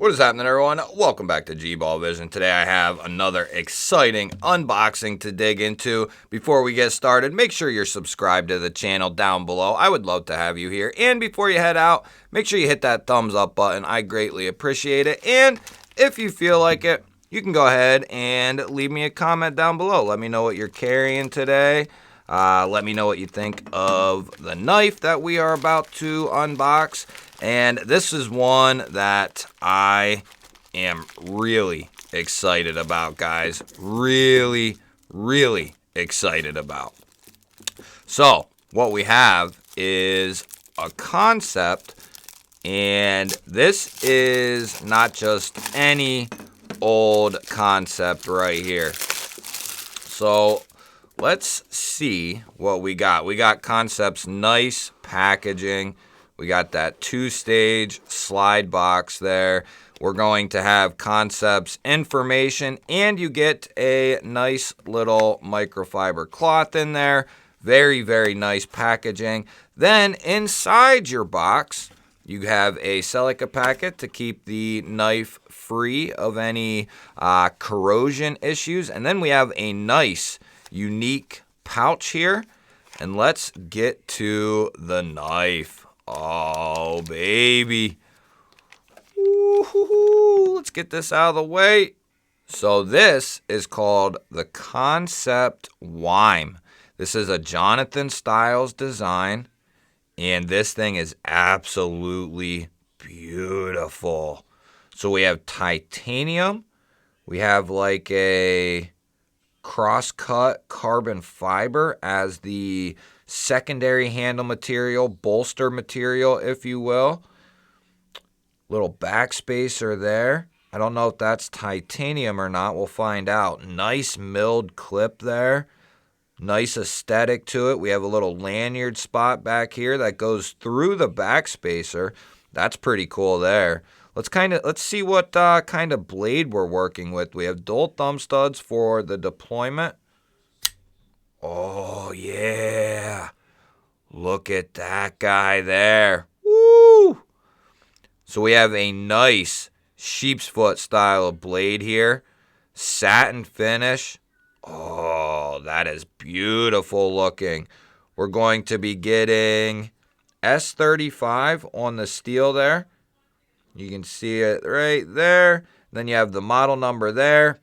What is happening, everyone? Welcome back to G-Ball Vision. Today I have another exciting unboxing to dig into. Before we get started, make sure you're subscribed to the channel down below. I would love to have you here. And before you head out, make sure you hit that thumbs up button. I greatly appreciate it. And if you feel like it, you can go ahead and leave me a comment down below. Let me know what you're carrying today. Let me know what you think of the knife that we are about to unbox. And this is one that I am really excited about, guys. Really, really excited about. So, what we have is a Kansept, and this is not just any old Kansept right here. So, let's see what we got. We got Kansept's nice packaging. We got that two-stage slide box there. We're going to have Kansept's information, and you get a nice little microfiber cloth in there. Very, very nice packaging. Then inside your box, you have a silica packet to keep the knife free of any corrosion issues. And then we have a nice, unique pouch here. And let's get to the knife. Oh, baby. Ooh, let's get this out of the way. So this is called the Kansept Weim. This is a Jonathan Styles design. And this thing is absolutely beautiful. So we have titanium. We have like a cross-cut carbon fiber as the secondary handle material, bolster material, if you will. Little backspacer there. I don't know if that's titanium or not. We'll find out. Nice milled clip there. Nice aesthetic to it. We have a little lanyard spot back here that goes through the backspacer. That's pretty cool there. Let's see what kind of blade we're working with. We have dual thumb studs for the deployment. Oh, yeah. Look at that guy there. Woo! So we have a nice sheep's foot style of blade here. Satin finish. Oh, that is beautiful looking. We're going to be getting S35 on the steel there. You can see it right there. Then you have the model number there.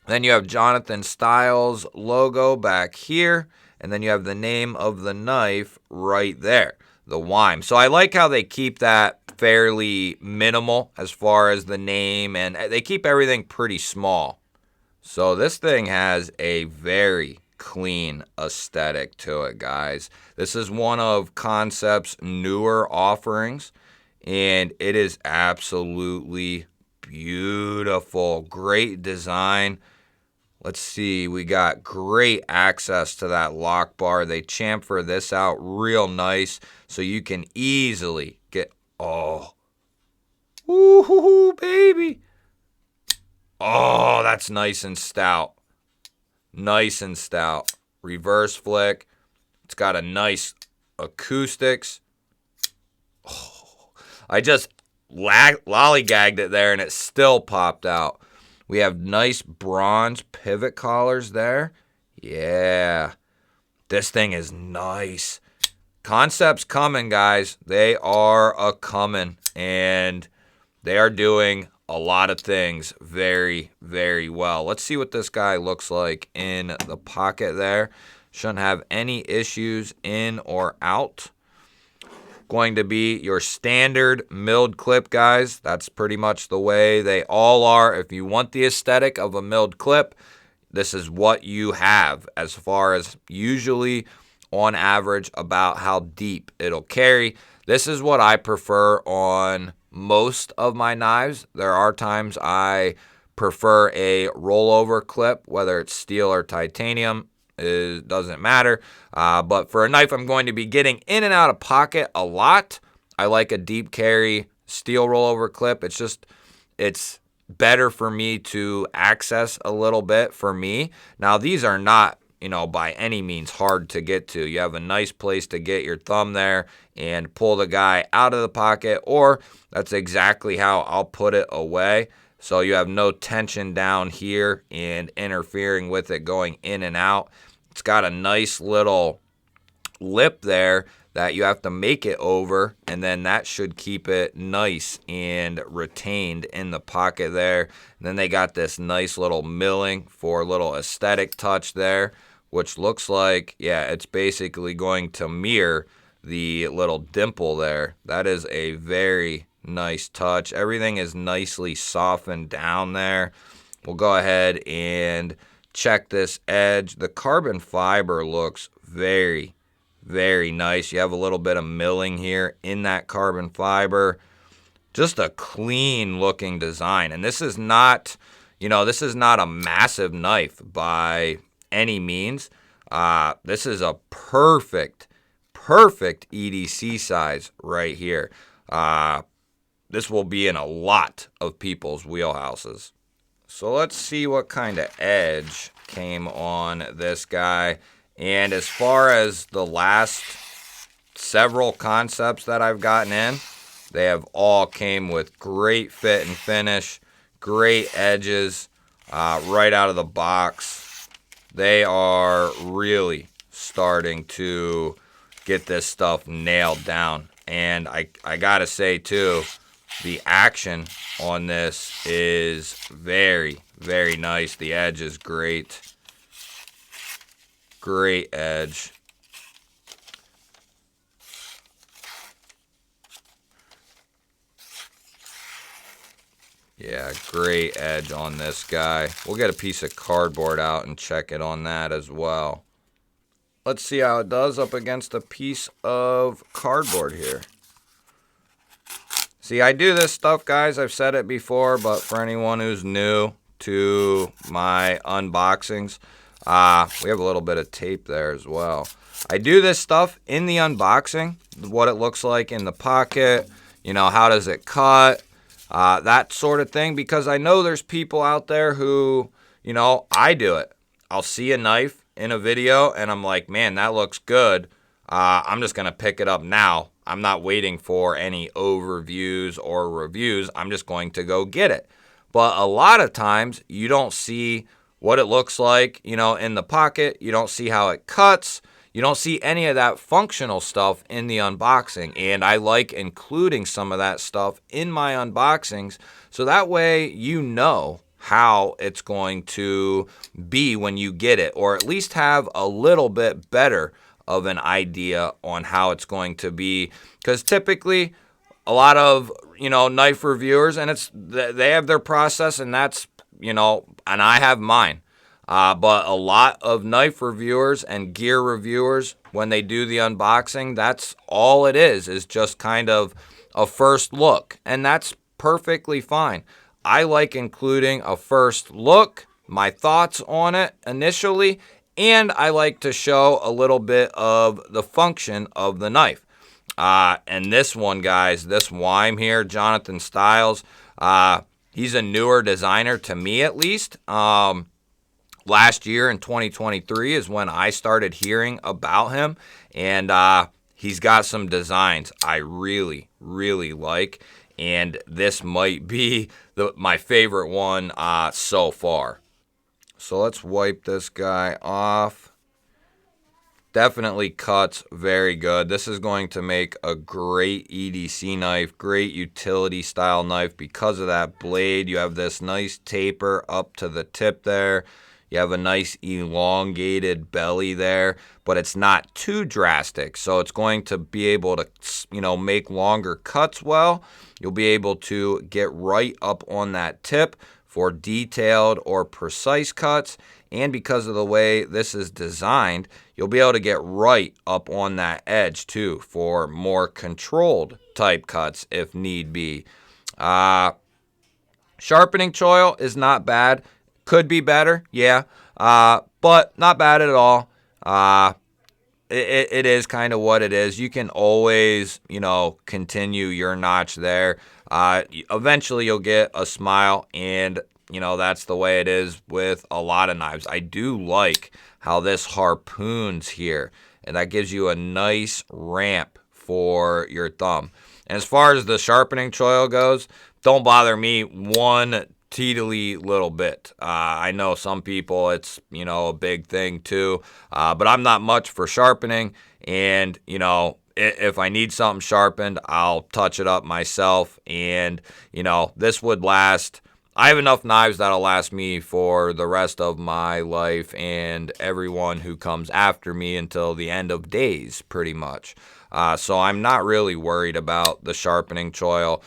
Then you have Jonathan Styles logo back here. And then you have the name of the knife right there, the Weim. So I like how they keep that fairly minimal as far as the name, and they keep everything pretty small. So this thing has a very clean aesthetic to it, guys. This is one of Kansept's newer offerings, and it is absolutely beautiful. Great design. Let's see, we got great access to that lock bar. They chamfer this out real nice so you can easily get, oh, ooh, baby. Oh, that's nice and stout. Nice and stout. Reverse flick. It's got a nice acoustics. Oh, I just lollygagged it there and it still popped out. We have nice bronze pivot collars there. Yeah. This thing is nice. Kansept's coming, guys. They are a-coming. And they are doing a lot of things very, very well. Let's see what this guy looks like in the pocket there. Shouldn't have any issues in or out. Going to be your standard milled clip, guys. That's pretty much the way they all are. If you want the aesthetic of a milled clip, this is what you have as far as usually on average about how deep it'll carry. This is what I prefer on most of my knives. There are times I prefer a rollover clip, whether it's steel or titanium. It doesn't matter. But for a knife I'm going to be getting in and out of pocket a lot, I like a deep carry steel rollover clip. It's better for me to access a little bit for me. Now, these are not by any means hard to get to. You have a nice place to get your thumb there and pull the guy out of the pocket, or that's exactly how I'll put it away. So you have no tension down here and interfering with it going in and out. It's got a nice little lip there that you have to make it over, and then that should keep it nice and retained in the pocket there. And then they got this nice little milling for a little aesthetic touch there, which looks like, yeah, it's basically going to mirror the little dimple there. That is a very nice touch. Everything is nicely softened down there. We'll go ahead and check this edge. The carbon fiber looks very, very nice. You have a little bit of milling here in that carbon fiber. Just a clean looking design. And this is not, this is not a massive knife by any means. This is a perfect EDC size right here. This will be in a lot of people's wheelhouses. So let's see what kind of edge came on this guy. And as far as the last several concepts that I've gotten in, they have all came with great fit and finish, great edges right out of the box. They are really starting to get this stuff nailed down. And I gotta say too, the action on this is very, very nice. The edge is great. Great edge. Yeah, great edge on this guy. We'll get a piece of cardboard out and check it on that as well. Let's see how it does up against a piece of cardboard here. See, I do this stuff, guys. I've said it before, but for anyone who's new to my unboxings, we have a little bit of tape there as well. I do this stuff in the unboxing, what it looks like in the pocket, how does it cut, that sort of thing, because I know there's people out there who, I do it. I'll see a knife in a video and I'm like, man, that looks good. I'm just going to pick it up now. I'm not waiting for any overviews or reviews. I'm just going to go get it. But a lot of times you don't see what it looks like, in the pocket. You don't see how it cuts. You don't see any of that functional stuff in the unboxing. And I like including some of that stuff in my unboxings so that way you know how it's going to be when you get it, or at least have a little bit better of an idea on how it's going to be. Because typically a lot of, knife reviewers, and they have their process, and that's, and I have mine. But a lot of knife reviewers and gear reviewers, when they do the unboxing, that's all it is just kind of a first look. And that's perfectly fine. I like including a first look, my thoughts on it initially, and I like to show a little bit of the function of the knife. And this one, guys, this Weim here, Jonathan Stiles, he's a newer designer to me at least. Last year in 2023 is when I started hearing about him, and he's got some designs I really, really like, and this might be my favorite one so far. So let's wipe this guy off. Definitely cuts very good. This is going to make a great EDC knife, great utility style knife because of that blade. You have this nice taper up to the tip there. You have a nice elongated belly there, but it's not too drastic. So it's going to be able to, make longer cuts well. You'll be able to get right up on that tip for detailed or precise cuts. And because of the way this is designed, you'll be able to get right up on that edge too for more controlled type cuts if need be. Sharpening choil is not bad. Could be better, yeah, but not bad at all. It is kind of what it is. You can always, continue your notch there. Eventually you'll get a smile, and that's the way it is with a lot of knives. I do like how this harpoons here, and that gives you a nice ramp for your thumb. And as far as the sharpening choil goes, don't bother me one teetily little bit. I know some people, it's, a big thing too, but I'm not much for sharpening, and, if I need something sharpened, I'll touch it up myself, and, this would last. I have enough knives that'll last me for the rest of my life and everyone who comes after me until the end of days, pretty much. So I'm not really worried about the sharpening choil.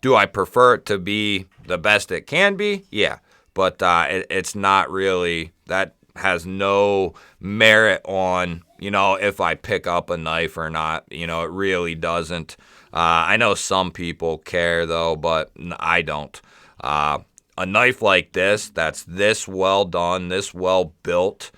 Do I prefer it to be the best it can be? Yeah, but it's not really, that has no merit on, if I pick up a knife or not. It really doesn't. I know some people care though, but I don't. A knife like this, that's this well done, this well built,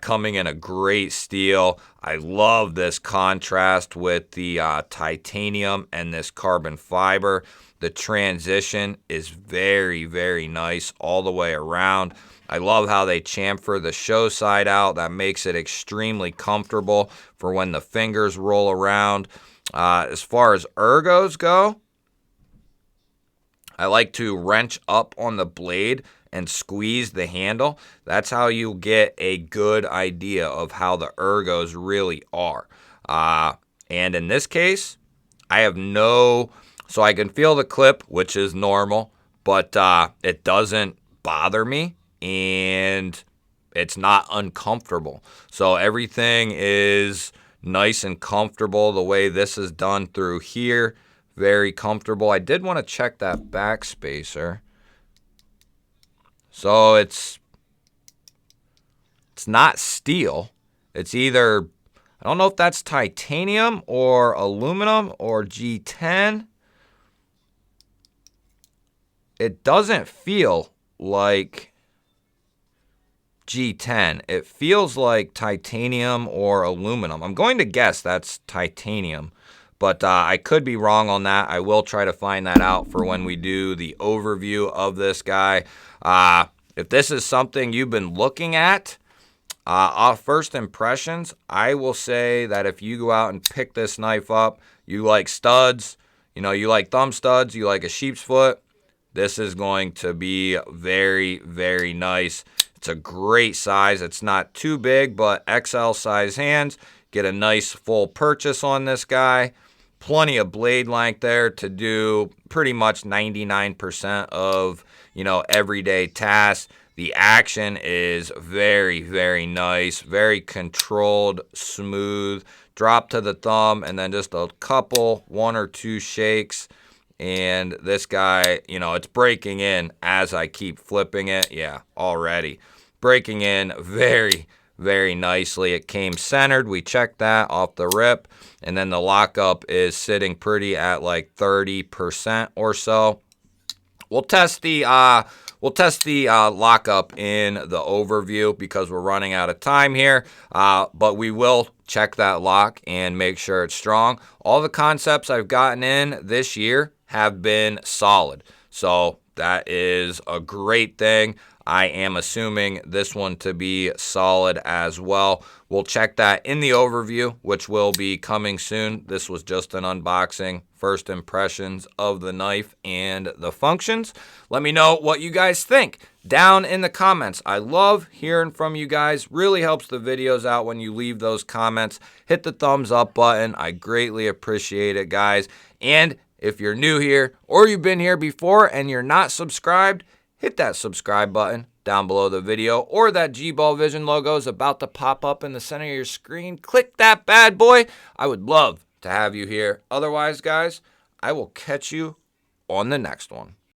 coming in a great steel. I love this contrast with the titanium and this carbon fiber. The transition is very, very nice all the way around. I love how they chamfer the show side out. That makes it extremely comfortable for when the fingers roll around. As far as ergos go, I like to wrench up on the blade and squeeze the handle. That's how you get a good idea of how the ergos really are. And in this case, I have so I can feel the clip, which is normal, but it doesn't bother me, and it's not uncomfortable. So everything is nice and comfortable the way this is done through here. Very comfortable. I did want to check that back spacer. So it's not steel. It's either, I don't know if that's titanium or aluminum or G10. It doesn't feel like G10. It feels like titanium or aluminum. I'm going to guess that's titanium, but I could be wrong on that. I will try to find that out for when we do the overview of this guy. If this is something you've been looking at, off first impressions, I will say that if you go out and pick this knife up, you like studs, you like thumb studs, you like a sheep's foot, this is going to be very, very nice. It's a great size. It's not too big, but XL size hands. Get a nice full purchase on this guy. Plenty of blade length there to do pretty much 99% of, everyday tasks. The action is very, very nice, very controlled, smooth. Drop to the thumb and then just a couple, one or two shakes. And this guy, it's breaking in as I keep flipping it. Yeah, already breaking in very, very nicely. It came centered. We checked that off the rip. And then the lockup is sitting pretty at like 30% or so. We'll test the lockup in the overview because we're running out of time here. But we will check that lock and make sure it's strong. All the concepts I've gotten in this year have been solid. So that is a great thing. I am assuming this one to be solid as well. We'll check that in the overview, which will be coming soon. This was just an unboxing, first impressions of the knife and the functions. Let me know what you guys think down in the comments. I love hearing from you guys. Really helps the videos out when you leave those comments. Hit the thumbs up button. I greatly appreciate it, guys. And if you're new here or you've been here before and you're not subscribed, hit that subscribe button down below the video, or that G-Ball Vision logo is about to pop up in the center of your screen. Click that bad boy. I would love to have you here. Otherwise, guys, I will catch you on the next one.